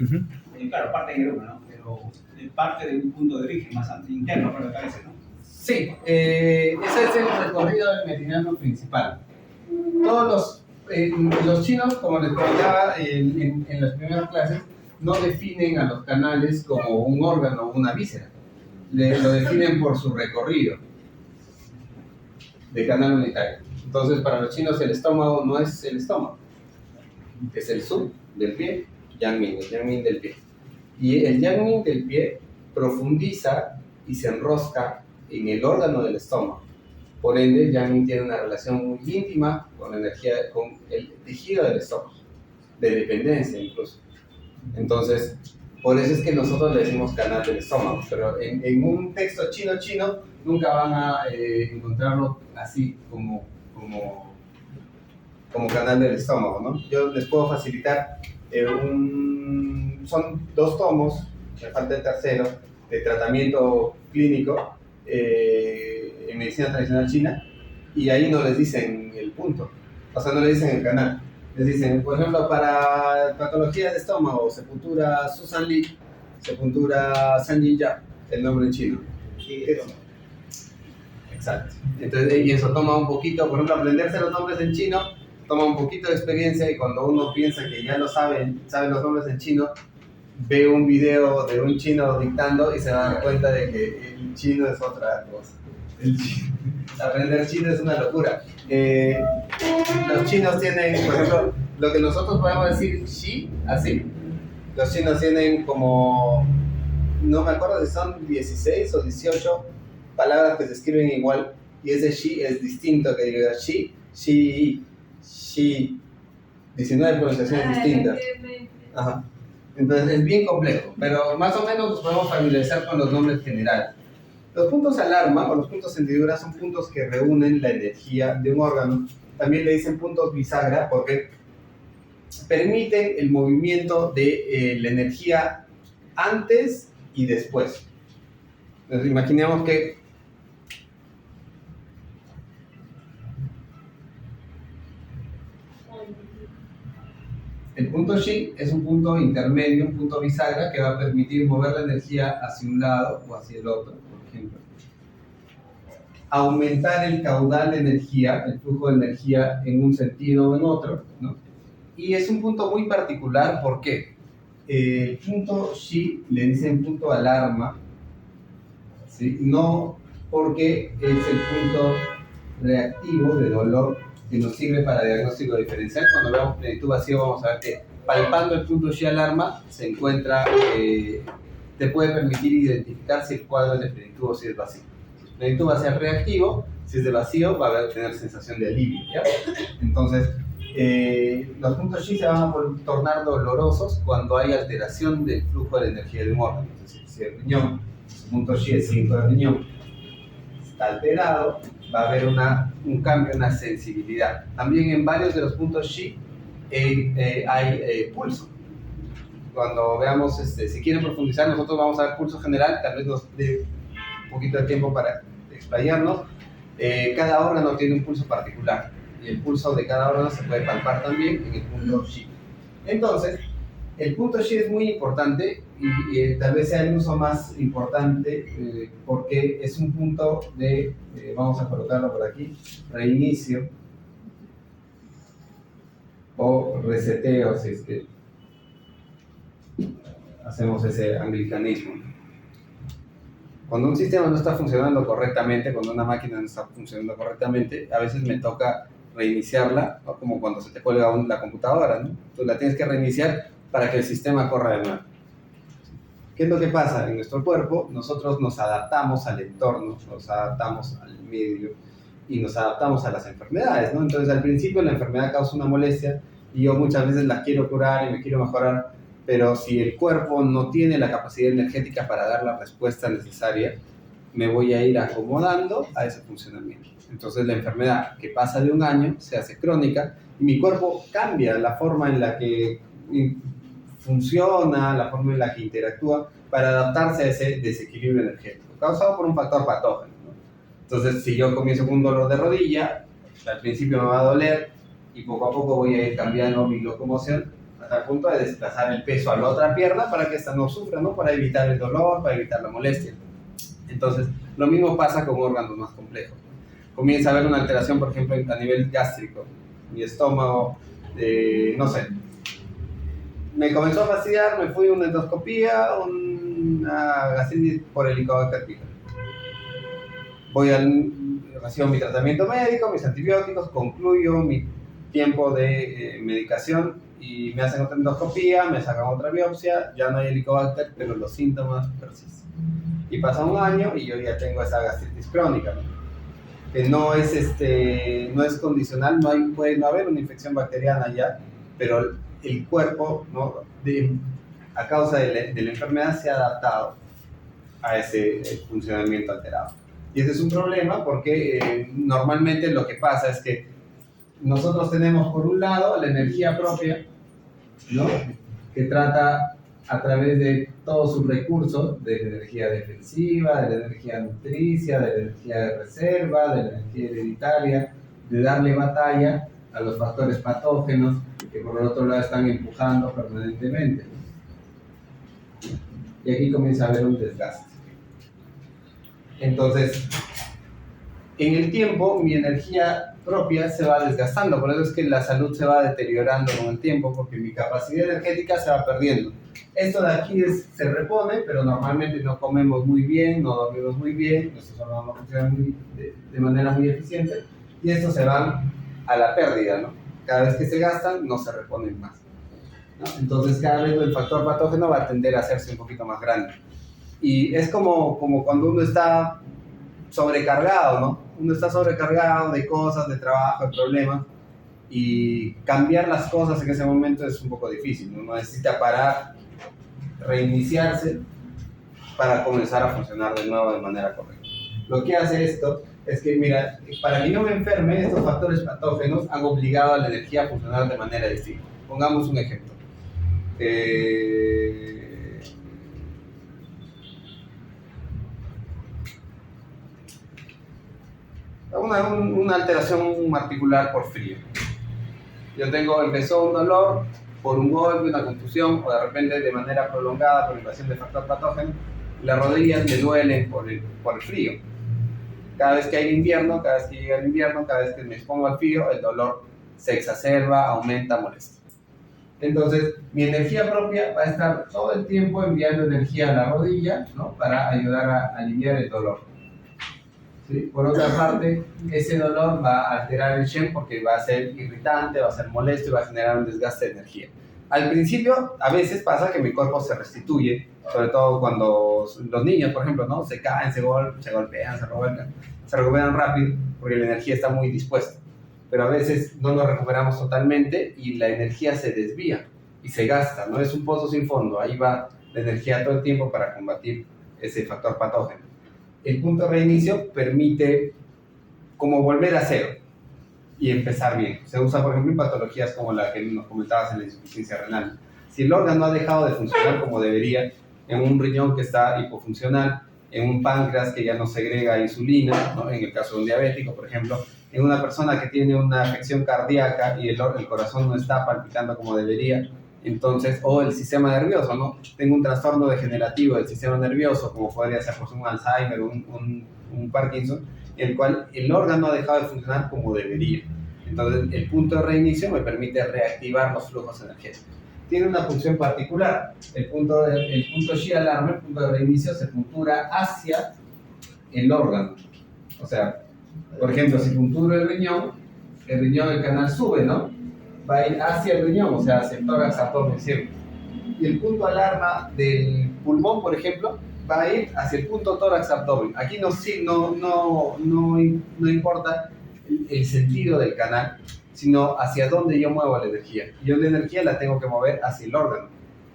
Uh-huh. Claro, parte en el uno, ¿no? Pero parte de un punto de origen más interno para la cabeza, ¿no? Sí, ese es el recorrido del meridiano principal. Todos los chinos, como les comentaba en las primeras clases, no definen a los canales como un órgano o una víscera. Lo definen por su recorrido de canal unitario. Entonces, para los chinos el estómago no es el estómago, es el sub del pie, Yangming, el Yangming del pie. Y el Yangming del pie profundiza y se enrosca en el órgano del estómago. Por ende, el Yangming tiene una relación muy íntima con la energía, con el tejido del estómago, de dependencia incluso. Entonces, por eso es que nosotros le decimos canal del estómago, pero en un texto chino nunca van a encontrarlo así como canal del estómago, ¿no? Yo les puedo facilitar son 2 tomos, me falta el tercero, de tratamiento clínico en medicina tradicional china, y ahí no les dicen el punto, o sea, no le dicen el canal. Les dicen, por ejemplo, para patologías de estómago, sepultura Susan Li, sepultura San Yin Ya, el nombre en chino. Sí, exacto. Entonces, y eso toma un poquito, por ejemplo, aprenderse los nombres en chino, toma un poquito de experiencia, y cuando uno piensa que ya lo sabe los nombres en chino, ve un video de un chino dictando y se da cuenta de que el chino es otra cosa. Aprender chino es una locura. Los chinos tienen, por ejemplo, lo que nosotros podemos decir Xi, así, los chinos tienen como, no me acuerdo si son 16 o 18 palabras que se escriben igual, y ese Xi es distinto que diga Xi, 19 pronunciaciones distintas. Ajá. Entonces es bien complejo, pero más o menos nos podemos familiarizar con los nombres generales. Los puntos alarma o los puntos hendiduras son puntos que reúnen la energía de un órgano. También le dicen puntos bisagra porque permiten el movimiento de la energía antes y después. Entonces imaginemos que el punto Xi es un punto intermedio, un punto bisagra que va a permitir mover la energía hacia un lado o hacia el otro, por ejemplo. Aumentar el caudal de energía, el flujo de energía en un sentido o en otro, ¿no? Y es un punto muy particular, ¿por qué? El punto Xi le dicen punto alarma, ¿sí? No porque es el punto reactivo de dolor que nos sirve para diagnóstico diferencial. Cuando veamos plenitud vacío vamos a ver que palpando el punto Xi alarma se encuentra, te puede permitir identificar si el cuadro es de plenitud o si es vacío. Si es plenitud va a ser reactivo, si es de vacío va a tener sensación de alivio, ¿ya? Entonces, los puntos Xi se van a tornar dolorosos cuando hay alteración del flujo de la energía de un órgano. Es decir, si el riñón, el punto Xi es 5 del riñón, está alterado, va a haber un cambio, una sensibilidad. También en varios de los puntos Xi hay pulso. Cuando veamos, si quieren profundizar, nosotros vamos a ver pulso general, tal vez nos dé un poquito de tiempo para explayarnos. Cada órgano tiene un pulso particular y el pulso de cada órgano se puede palpar también en el punto Xi. Entonces, el punto Xi es muy importante y tal vez sea el uso más importante porque es un punto de, vamos a colocarlo por aquí, reinicio o reseteo, si es que hacemos ese anglicanismo. Cuando un sistema no está funcionando correctamente, cuando una máquina no está funcionando correctamente, a veces me toca reiniciarla, ¿no? Como cuando se te cuelga la computadora, ¿no? Tú la tienes que reiniciar para que el sistema corra de nuevo. ¿Qué es lo que pasa? En nuestro cuerpo nosotros nos adaptamos al entorno, nos adaptamos al medio y nos adaptamos a las enfermedades, ¿no? Entonces al principio la enfermedad causa una molestia y yo muchas veces la quiero curar y me quiero mejorar, pero si el cuerpo no tiene la capacidad energética para dar la respuesta necesaria, me voy a ir acomodando a ese funcionamiento. Entonces la enfermedad que pasa de un año se hace crónica y mi cuerpo cambia la forma en la que funciona, la forma en la que interactúa para adaptarse a ese desequilibrio energético causado por un factor patógeno, ¿no? Entonces, si yo comienzo con un dolor de rodilla, al principio me va a doler y poco a poco voy a ir cambiando mi locomoción hasta el punto de desplazar el peso a la otra pierna para que esta no sufra, ¿no? Para evitar el dolor, para evitar la molestia. Entonces, lo mismo pasa con órganos más complejos. Comienza a haber una alteración, por ejemplo, a nivel gástrico. Mi estómago, no sé, me comenzó a fastidiar, me fui a una endoscopía, una gastritis por Helicobacter pylori. Recibo mi tratamiento médico, mis antibióticos, concluyo mi tiempo de medicación y me hacen otra endoscopía, me sacan otra biopsia, ya no hay Helicobacter, pero los síntomas persisten. Y pasa un año y yo ya tengo esa gastritis crónica, ¿no? Que no es condicional, puede no haber una infección bacteriana ya, pero el cuerpo, ¿no? A causa de la enfermedad se ha adaptado a ese funcionamiento alterado. Y ese es un problema porque normalmente lo que pasa es que nosotros tenemos por un lado la energía propia, ¿no? Que trata a través de todos sus recursos, de la energía defensiva, de la energía nutricia, de la energía de reserva, de la energía hereditaria, de darle batalla a los factores patógenos que por el otro lado están empujando permanentemente. Y aquí comienza a haber un desgaste. Entonces, en el tiempo, mi energía propia se va desgastando, por eso es que la salud se va deteriorando con el tiempo, porque mi capacidad energética se va perdiendo. Esto de aquí se repone, pero normalmente no comemos muy bien, no dormimos muy bien, nuestros órganos no funcionan de manera muy eficiente, y esto se va a la pérdida, ¿no? Cada vez que se gastan, no se reponen más, ¿no? Entonces, cada vez el factor patógeno va a tender a hacerse un poquito más grande. Y es como cuando uno está sobrecargado, ¿no? Uno está sobrecargado de cosas, de trabajo, de problemas, y cambiar las cosas en ese momento es un poco difícil, ¿no? Uno necesita parar, reiniciarse para comenzar a funcionar de nuevo de manera correcta. Lo que hace esto es que, mira, para que yo me enferme, estos factores patógenos han obligado a la energía a funcionar de manera distinta. Pongamos un ejemplo. Una alteración articular por frío. Empezó un dolor por un golpe, una contusión, o de repente de manera prolongada por invasión de factor patógeno. Las rodillas me duelen por el frío. Cada vez que hay invierno, cada vez que llega el invierno, cada vez que me expongo al frío, el dolor se exacerba, aumenta, molesta. Entonces, mi energía propia va a estar todo el tiempo enviando energía a la rodilla, ¿no? Para ayudar a aliviar el dolor. ¿Sí? Por otra parte, ese dolor va a alterar el Shen porque va a ser irritante, va a ser molesto y va a generar un desgaste de energía. Al principio, a veces pasa que mi cuerpo se restituye, sobre todo cuando los niños, por ejemplo, ¿no? Se caen, se golpean, se recuperan rápido porque la energía está muy dispuesta. Pero a veces no nos recuperamos totalmente y la energía se desvía y se gasta, no es un pozo sin fondo, ahí va la energía todo el tiempo para combatir ese factor patógeno. El punto de reinicio permite como volver a cero y empezar bien. Se usa, por ejemplo, en patologías como la que nos comentabas en la insuficiencia renal. Si el órgano ha dejado de funcionar como debería, en un riñón que está hipofuncional, en un páncreas que ya no segrega insulina, ¿no? En el caso de un diabético, por ejemplo, en una persona que tiene una afección cardíaca y el corazón no está palpitando como debería, entonces, o el sistema nervioso, ¿no? Tengo un trastorno degenerativo del sistema nervioso, como podría ser pues, un Alzheimer o un Parkinson, en el cual el órgano ha dejado de funcionar como debería. Entonces, el punto de reinicio me permite reactivar los flujos energéticos. Tiene una función particular. El punto Shi alarma, el punto de reinicio, se puntura hacia el órgano. O sea, por ejemplo, si punturo el riñón, el canal sube, ¿no? Va a ir hacia el riñón, o sea, hacia el tórax, abdomen, siempre. Y el punto alarma del pulmón, por ejemplo, va a ir hacia el punto tórax, abdomen. Aquí no importa el sentido del canal, sino hacia dónde yo muevo la energía. Y yo la energía la tengo que mover hacia el órgano.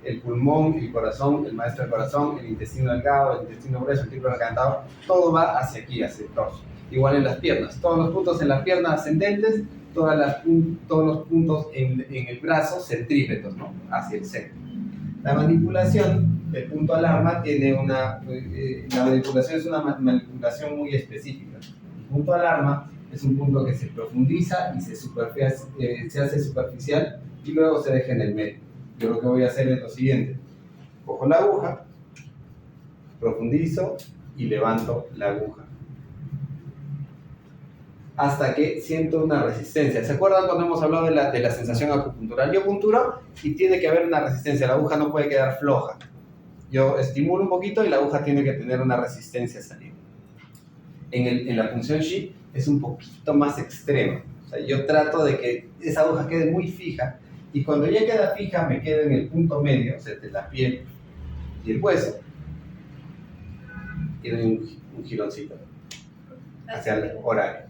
El pulmón, el corazón, el maestro del corazón, el intestino delgado, el intestino grueso, el triple recantado, todo va hacia aquí, hacia el torso. Igual en las piernas. Todos los puntos en las piernas ascendentes, todos los puntos en el brazo centrípetos, ¿no? Hacia el centro. La manipulación del punto alarma tiene la manipulación es una manipulación muy específica. El punto alarma es un punto que se profundiza y se hace superficial y luego se deja en el medio. yo lo que voy a hacer es lo siguiente. Cojo la aguja, profundizo y levanto la aguja. Hasta que siento una resistencia. ¿Se acuerdan cuando hemos hablado de la sensación acupuntural? Yo punturo y tiene que haber una resistencia. La aguja no puede quedar floja. Yo estimulo un poquito y la aguja tiene que tener una resistencia a salir. En la función Shi es un poquito más extremo. O sea, yo trato de que esa aguja quede muy fija y cuando ya queda fija me quedo en el punto medio, o sea, de la piel y el hueso, y doy un gironcito hacia el horario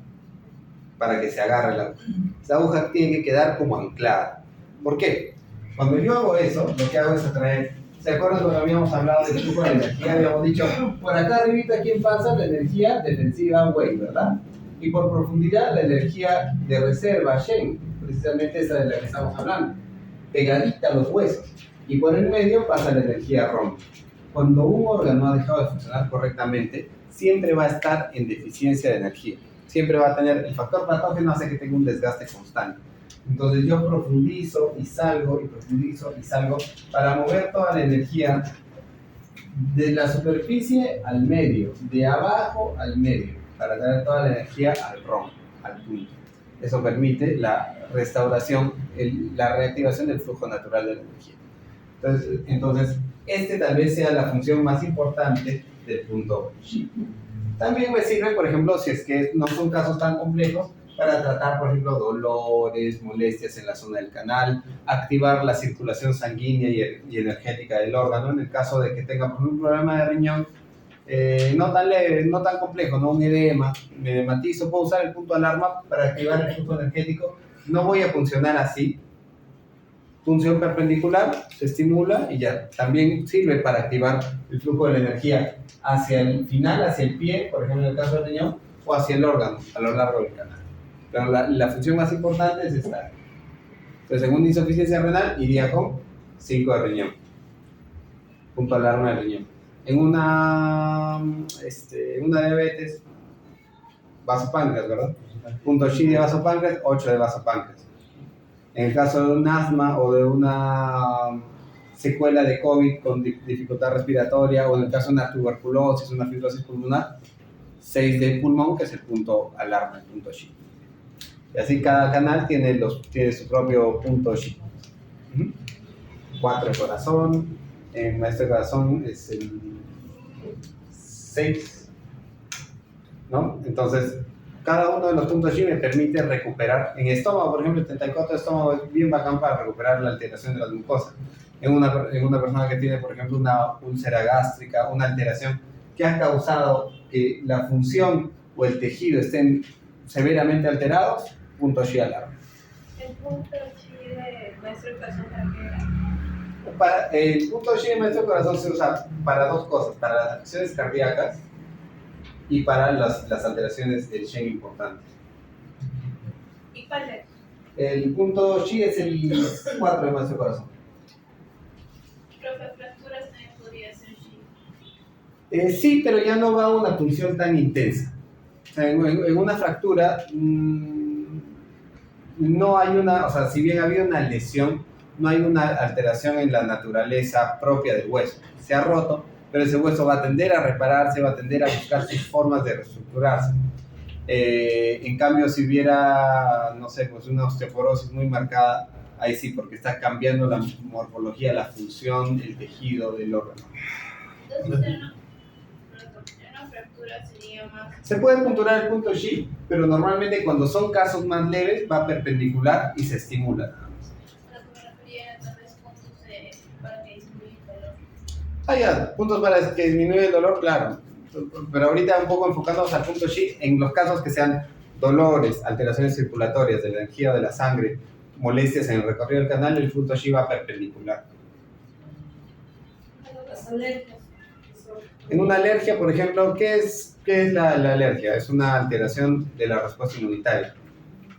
para que se agarre la aguja. Esa aguja tiene que quedar como anclada. ¿Por qué? Cuando yo hago eso, lo que hago es atraer. ¿Se acuerdan cuando habíamos hablado del flujo de energía? Habíamos dicho, por acá arribita aquí en panza, la energía defensiva Wei, ¿verdad? Y por profundidad, la energía de reserva Shen, precisamente esa de la que estamos hablando, pegadita a los huesos. Y por el medio pasa la energía Rom. Cuando un órgano ha dejado de funcionar correctamente, siempre va a estar en deficiencia de energía. Siempre va a tener, el factor patógeno hace que tenga un desgaste constante. Entonces yo profundizo y salgo y profundizo y salgo para mover toda la energía de la superficie al medio, de abajo al medio, para traer toda la energía al ROM, al punto. Eso permite la restauración, la reactivación del flujo natural de la energía. Entonces, este tal vez sea la función más importante del punto Shi. También me sirve, por ejemplo, si es que no son casos tan complejos, para tratar, por ejemplo, dolores, molestias en la zona del canal, activar la circulación sanguínea y energética del órgano, en el caso de que tenga por ejemplo, un problema de riñón no tan leve, no tan complejo, no un edema, me edematizo, puedo usar el punto alarma para activar el flujo energético. No voy a funcionar así. Función perpendicular, se estimula y ya. También sirve para activar el flujo de la energía hacia el final, hacia el pie, por ejemplo en el caso del riñón, o hacia el órgano a lo largo del canal. Pero la función más importante es esta. Entonces, en una insuficiencia renal, iría con 5 de riñón. Punto alarma de riñón. En una diabetes, vasopáncreas, ¿verdad? Punto Shi de vasopáncreas, 8 de vasopáncreas. En el caso de un asma o de una secuela de COVID con dificultad respiratoria, o en el caso de una tuberculosis, una fibrosis pulmonar, 6 de pulmón, que es el punto alarma, el punto Shi. Y así cada canal tiene su propio punto Shi. 4 de corazón, en maestro de corazón es el 6, ¿no? Entonces, cada uno de los puntos Shi me permite recuperar. En estómago, por ejemplo, el 34 de estómago es bien bacán para recuperar la alteración de la glucosa. En una persona que tiene, por ejemplo, una úlcera gástrica, una alteración que ha causado que la función o el tejido estén severamente alterados, punto Shi alarma. El punto Shi de maestro corazón, El punto Shi de maestro corazón se usa para dos cosas, para las acciones cardíacas y para las alteraciones del Shen importantes. ¿Y cuál es? El punto Shi es el 4 de maestro corazón. Profe, fracturas también podría ser Shi. Sí, pero ya no va a una punción tan intensa. O sea, en una fractura no hay o sea, si bien ha habido una lesión, no hay una alteración en la naturaleza propia del hueso. Se ha roto, pero ese hueso va a tender a repararse, va a tender a buscar sus formas de reestructurarse. En cambio, si hubiera, no sé, pues una osteoporosis muy marcada, ahí sí, porque está cambiando la morfología, la función, el tejido del órgano. Entonces, una fractura sería más... Se puede punturar el punto Shi, pero normalmente cuando son casos más leves va perpendicular y se estimula. Lo que me refería era tal vez puntos para que disminuya el dolor. Ya, puntos para que disminuya el dolor, claro. Pero ahorita un poco enfocándonos al punto Shi, en los casos que sean dolores, alteraciones circulatorias de la energía de la sangre, molestias en el recorrido del canal, el punto Shi va perpendicular. Las alergias. En una alergia, por ejemplo, ¿qué es la alergia? Es una alteración de la respuesta inmunitaria.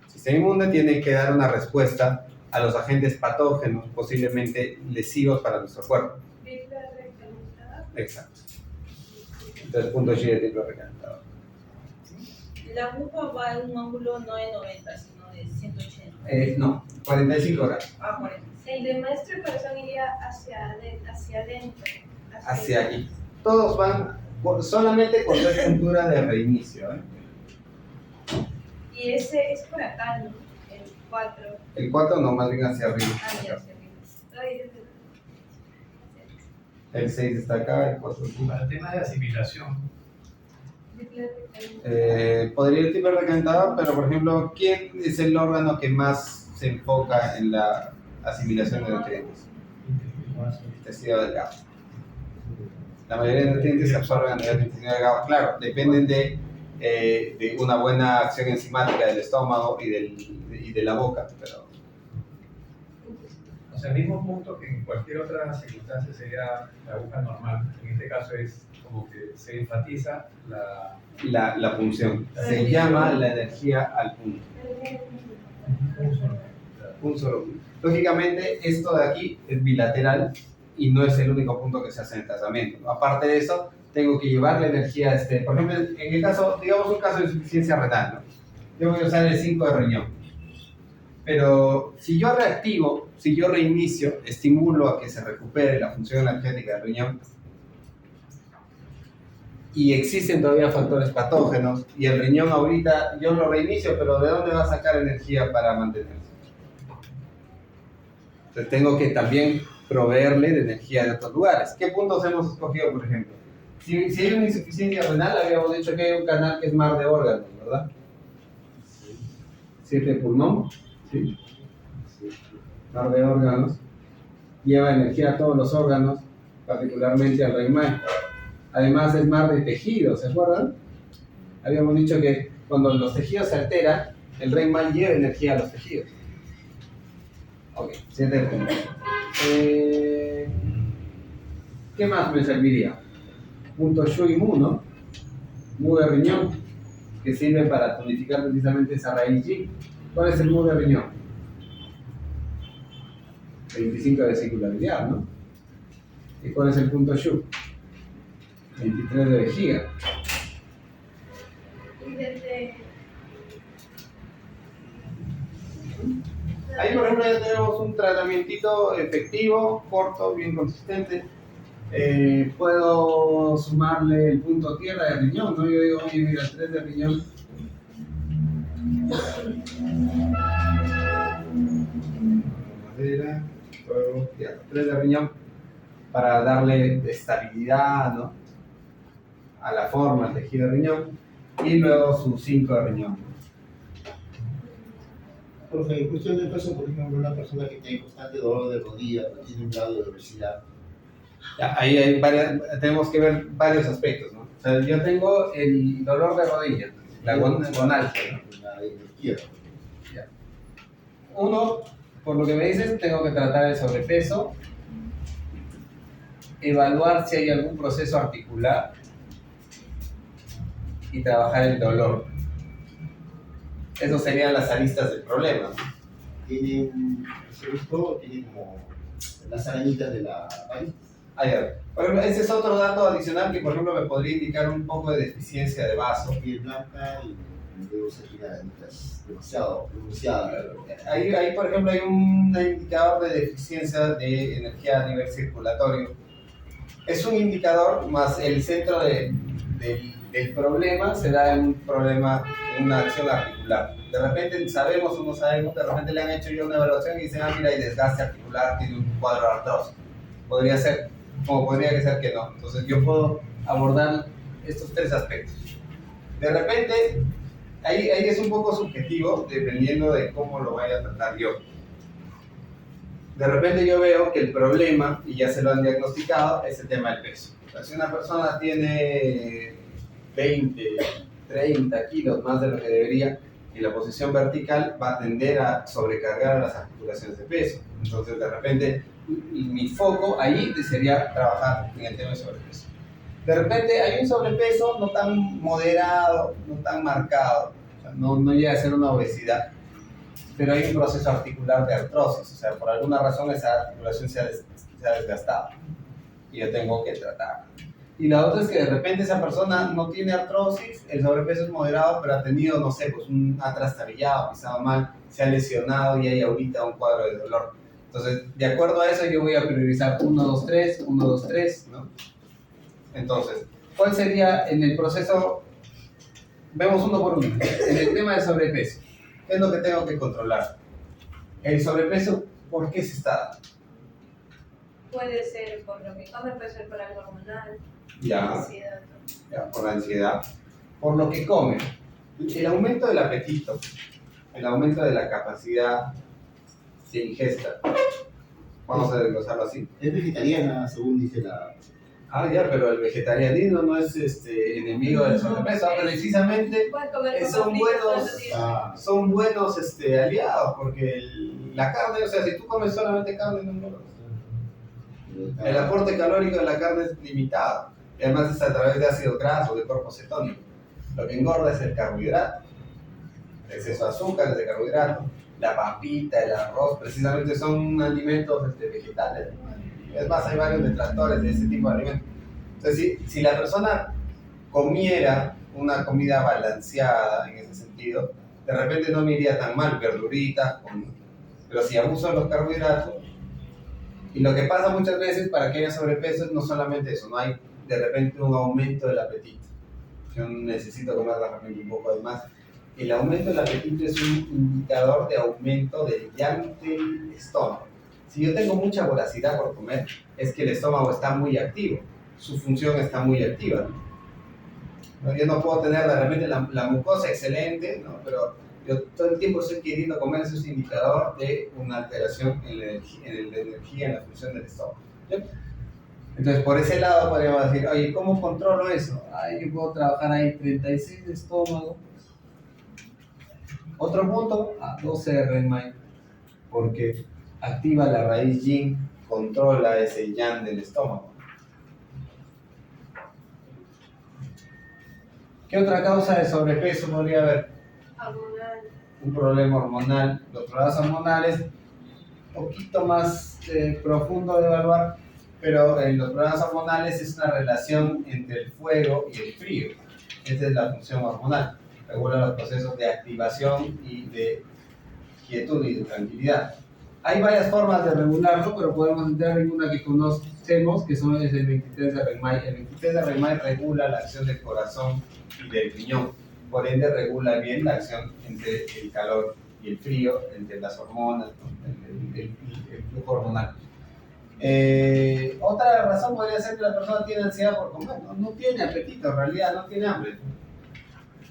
El sistema inmune tiene que dar una respuesta a los agentes patógenos, posiblemente lesivos para nuestro cuerpo. Exacto. Entonces, punto Shi de triple recalentador. La aguja va en un ángulo no de 90, sino de 180. No, 45 grados. 45. El de maestro y corazón iría hacia adentro. Hacia aquí. Todos van solamente con la estructura de reinicio. Y ese es por acá, ¿no? El 4. El 4 no, más bien hacia arriba. Ah, ya, hacia arriba. Ay, El 6 está acá, el 4 aquí. Para el tema de asimilación, Podría ir tipo recalentador, pero por ejemplo, ¿quién es el órgano que más se enfoca en la asimilación de nutrientes? El tejido delgado. La mayoría de nutrientes se absorben a nivel del tejido delgado. Claro, dependen de una buena acción enzimática del estómago y de la boca, pero o sea, el mismo punto que en cualquier otra circunstancia sería la aguja normal, en este caso es como que se enfatiza la función se llama la energía al punto. Un solo punto. Lógicamente, esto de aquí es bilateral y no es el único punto que se hace en el tratamiento, ¿no? Aparte de eso, tengo que llevar la energía, por ejemplo, en el caso, digamos un caso de insuficiencia renal, ¿no? Tengo que usar el 5 de riñón. Pero si yo reactivo, si yo reinicio, estimulo a que se recupere la función energética del riñón y existen todavía factores patógenos y el riñón ahorita yo lo reinicio, pero ¿de dónde va a sacar energía para mantenerse? Entonces tengo que también proveerle de energía de otros lugares. ¿Qué puntos hemos escogido, por ejemplo? Si hay una insuficiencia renal, habíamos dicho que hay un canal que es mar de órganos, ¿verdad? 7 pulmón, ¿sí? Mar de órganos. Lleva energía a todos los órganos, particularmente al reumatoide. Además es mar de tejidos, ¿se acuerdan? Habíamos dicho que cuando los tejidos se alteran, el reumatoide lleva energía a los tejidos. Ok, 7 puntos. ¿Qué más me serviría? Punto Shu y Mu, ¿no? Mu de riñón, que sirve para tonificar precisamente esa raíz Yi. ¿Cuál es el Mu de riñón? 25 de circularidad, ¿no? ¿Y cuál es el punto Shu? 23 de vejiga. Y desde... Ahí, por ejemplo, ya tenemos un tratamiento efectivo, corto, bien consistente. Puedo sumarle el punto tierra de riñón, ¿no? Yo digo, oye, mira, 3 de riñón. Madera, fuego, tierra. 3 de riñón para darle estabilidad, ¿no? A la forma, al tejido de riñón. Y luego su 5 de riñón. Profe, en cuestión del peso, por ejemplo, una persona que tiene constante dolor de rodilla, pero tiene un grado de obesidad. Ya, ahí hay tenemos que ver varios aspectos, ¿no? O sea, yo tengo el dolor de rodilla, la gonalgia, ¿no? La izquierda. Ya. Uno, por lo que me dices, tengo que tratar el sobrepeso, evaluar si hay algún proceso articular y trabajar el dolor. Esas serían las aristas del problema, ¿no? Tienen, se visto, tiene como las arañitas de la pared. Por ejemplo, ese es otro dato adicional que, por ejemplo, me podría indicar un poco de deficiencia de vaso. Piel blanca y luego se tiene arañitas demasiado pronunciadas. Ahí, por ejemplo, hay un indicador de deficiencia de energía a nivel circulatorio. Es un indicador más el centro del problema se da en un problema, en una acción articular. De repente sabemos o no sabemos, de repente le han hecho yo una evaluación y dicen, mira, hay desgaste articular, tiene un cuadro artrosis. Podría ser, como podría ser que no. Entonces yo puedo abordar estos 3 aspectos. De repente, ahí es un poco subjetivo, dependiendo de cómo lo vaya a tratar yo. De repente yo veo que el problema, y ya se lo han diagnosticado, es el tema del peso. O sea, si una persona tiene 20, 30 kilos más de lo que debería, y la posición vertical va a tender a sobrecargar a las articulaciones de peso. Entonces, de repente, mi foco ahí sería trabajar en el tema de sobrepeso. De repente hay un sobrepeso no tan moderado, no tan marcado, o sea, no llega a ser una obesidad, pero hay un proceso articular de artrosis, o sea, por alguna razón esa articulación se ha desgastado y yo tengo que tratarla. Y la otra es que de repente esa persona no tiene artrosis, el sobrepeso es moderado, pero ha tenido, no sé, pues ha trastabillado, pisado mal, se ha lesionado y hay ahorita un cuadro de dolor. Entonces, de acuerdo a eso, yo voy a priorizar 1, 2, 3, 1, 2, 3, ¿no? Entonces, ¿cuál sería en el proceso? Vemos uno por uno. En el tema de sobrepeso, ¿qué es lo que tengo que controlar? El sobrepeso, ¿por qué se está dando? Puede ser por lo que come, puede ser por algo hormonal, Ya, ansiedad, ¿no? ya, por la ansiedad, por lo que come. El aumento del apetito, el aumento de la capacidad de ingesta. Vamos a desglosarlo así. Es vegetariana, según dice la... Ah, ya, pero el vegetarianismo no es enemigo del sobrepeso. Precisamente Puedes comer papas son fritas todos buenos, los días. son buenos aliados, porque la carne, o sea, si tú comes solamente carne, no engordas. El aporte calórico de la carne es limitado. Y además es a través de ácidos grasos, de cuerpos cetónicos. Lo que engorda es el carbohidrato. El exceso de azúcar, de carbohidrato. La papita, el arroz, precisamente son alimentos vegetales. Es más, hay varios detractores de ese tipo de alimentos. Entonces, si la persona comiera una comida balanceada en ese sentido, de repente no me iría tan mal, verduritas, pero si abuso de los carbohidratos, y lo que pasa muchas veces para que haya sobrepeso es no solamente eso, no hay de repente un aumento del apetito. Yo necesito comer de repente un poco de más. El aumento del apetito es un indicador de aumento del yang del estómago. Si yo tengo mucha voracidad por comer, es que el estómago está muy activo, su función está muy activa, ¿no? Yo no puedo tener de repente la mucosa excelente, ¿no? Pero yo todo el tiempo estoy queriendo comer, eso es indicador de una alteración en la energía, en la función del estómago, ¿sí? Entonces, por ese lado podríamos decir, oye, ¿cómo controlo eso? Ay, yo puedo trabajar ahí 36 de estómago. Otro punto, 12 de RENMAI, porque activa la raíz yin, controla ese yang del estómago. ¿Qué otra causa de sobrepeso podría haber? Hormonal. Un problema hormonal. Los problemas hormonales, un poquito más profundo de evaluar, pero en los problemas hormonales es una relación entre el fuego y el frío. Esa es la función hormonal. Regula los procesos de activación y de quietud y de tranquilidad. Hay varias formas de regularlo, pero podemos entrar en una que conocemos, que es el 23 de RENMAI. El 23 de RENMAI regula la acción del corazón y del riñón. Por ende, regula bien la acción entre el calor y el frío, entre las hormonas, ¿no? el flujo hormonal. Otra razón podría ser que la persona tiene ansiedad por comer, no tiene apetito, en realidad no tiene hambre.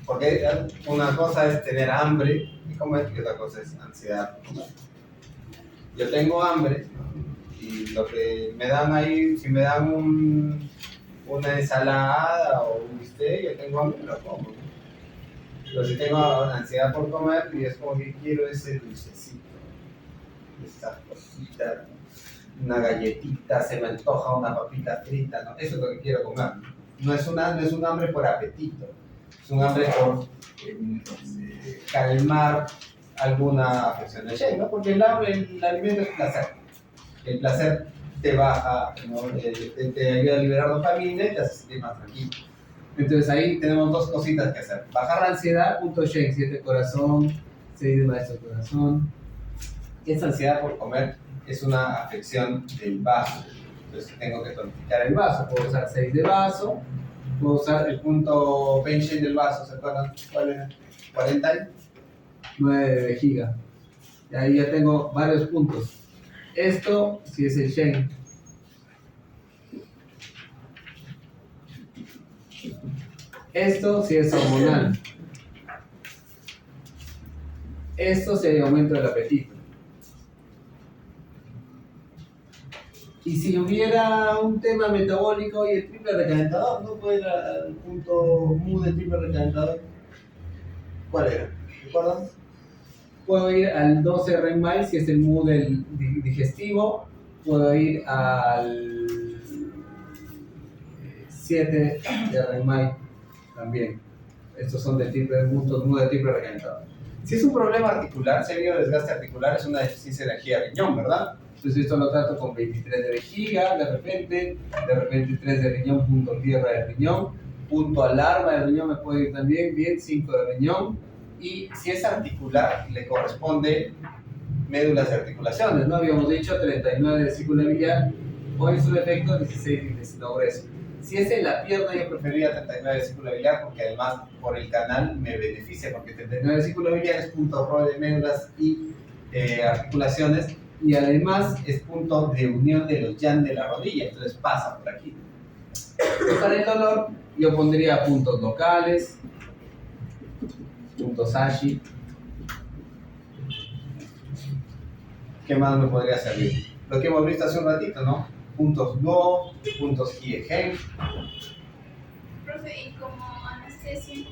Porque una cosa es tener hambre y comer, y otra cosa es ansiedad por comer. Yo tengo hambre, ¿no? Y lo que me dan ahí, si me dan una ensalada o un bistec, yo tengo hambre y lo como, ¿no? Pero si tengo ansiedad por comer, y es como que quiero ese dulcecito, esa cosita, una galletita, se me antoja una papita frita, ¿no? Eso es lo que quiero comer. No es un hambre por apetito, es un hambre por calmar alguna afección de Shen, ¿no? Porque el alimento es placer. El placer te baja, ¿no? te ayuda a liberar dopamina y te hace sentir más tranquilo. Entonces ahí tenemos dos cositas que hacer. Bajar la ansiedad, punto Shen, 7 corazón, 6 de maestro corazón. Esa ansiedad por comer es una afección del vaso. Entonces tengo que tonificar el vaso. Puedo usar 6 de vaso, puedo usar el punto Pen Shen del vaso, ¿se acuerdan? ¿Cuál era? 40 9 de vejiga. Y ahí ya tengo varios puntos. Esto sí es el Shen. Esto sí es hormonal. Esto sí hay aumento del apetito. Y si hubiera un tema metabólico y el triple recalentador, ¿no? ¿Cuál era el punto mu del triple recalentador? ¿Cuál era? ¿Recuerdan? Puedo ir al 12 RENMAI si es el mu del digestivo. Puedo ir al 7 de RENMAI también. Estos son de triple puntos mu de triple recalentador. Si es un problema articular, si ha habido desgaste articular, es una deficiencia de energía de riñón, ¿verdad? Entonces esto lo trato con 23 de vejiga, de repente 3 de riñón, punto tierra de riñón, punto alarma de riñón me puede ir también bien, 5 de riñón. Y si es articular, le corresponde médulas y articulaciones, ¿no? Habíamos dicho 39 de vesícula biliar, o en su defecto 16 de intestino grueso. Si es en la pierna, yo preferiría 39 de vesícula biliar porque además por el canal me beneficia, porque 39 de vesícula biliar es punto ROE de médulas y articulaciones, y además es punto de unión de los yang de la rodilla, entonces pasa por aquí. Y para el dolor, yo pondría puntos locales, puntos Ashi. ¿Qué más me podría servir? Lo que hemos visto hace un ratito, ¿no? Puntos Luo, puntos Hiegen. Profe, y como anestesia,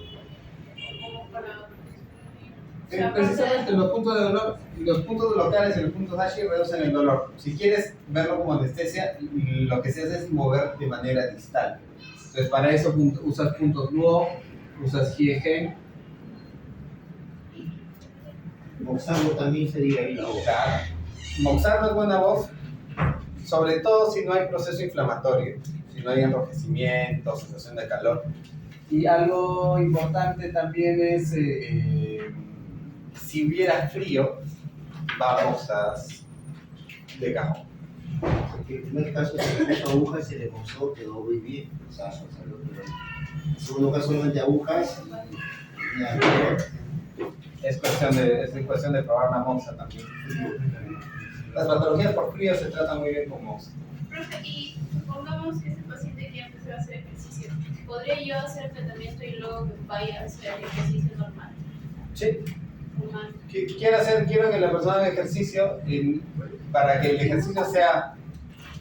como para... Precisamente los puntos de dolor, los puntos locales y los puntos Ashi reducen el dolor. Si quieres verlo como anestesia, lo que se hace es mover de manera distal. Entonces para eso usas puntos Luo, usas Hiegen. Moxarlo también sería ahí la boca. Moxar no es buena voz, sobre todo si no hay proceso inflamatorio, si no hay enrojecimiento, sensación de calor. Y algo importante también es, si hubiera frío, vamos a de cajón. Porque en el primer caso se le puso agujas y se le moxó, quedó muy bien. O sea, salió, pero en el segundo caso solamente agujas. Es cuestión de probar una moxa también. Las patologías por frío se tratan muy bien con moxa. Profe, y supongamos que ese paciente quiere empezar a hacer ejercicio. ¿Podría yo hacer tratamiento y luego vaya a hacer ejercicio normal? Sí. Normal. Quiero que la persona haga ejercicio para que el ejercicio sea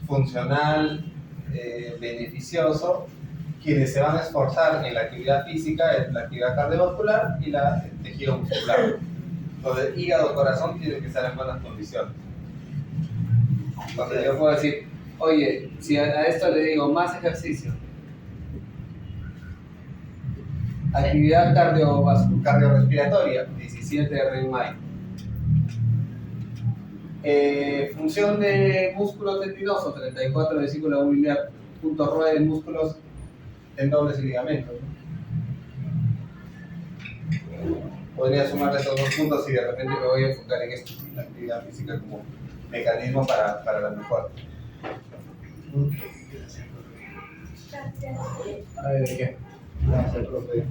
funcional, beneficioso. Quienes se van a esforzar en la actividad física es la actividad cardiovascular y el tejido muscular. Entonces, hígado, corazón tienen que estar en buenas condiciones. Entonces, yo puedo decir, oye, si a esto le digo más ejercicio, actividad cardiorrespiratoria, 17 de RMI. Función de músculo tendinoso, 34 de vesícula biliar, punto ROE de músculos tendones y ligamentos. Podría sumar esos dos puntos y de repente me voy a enfocar en esto, la actividad física como mecanismo para la mejora. Gracias. A ver, ¿de qué? Gracias, profe.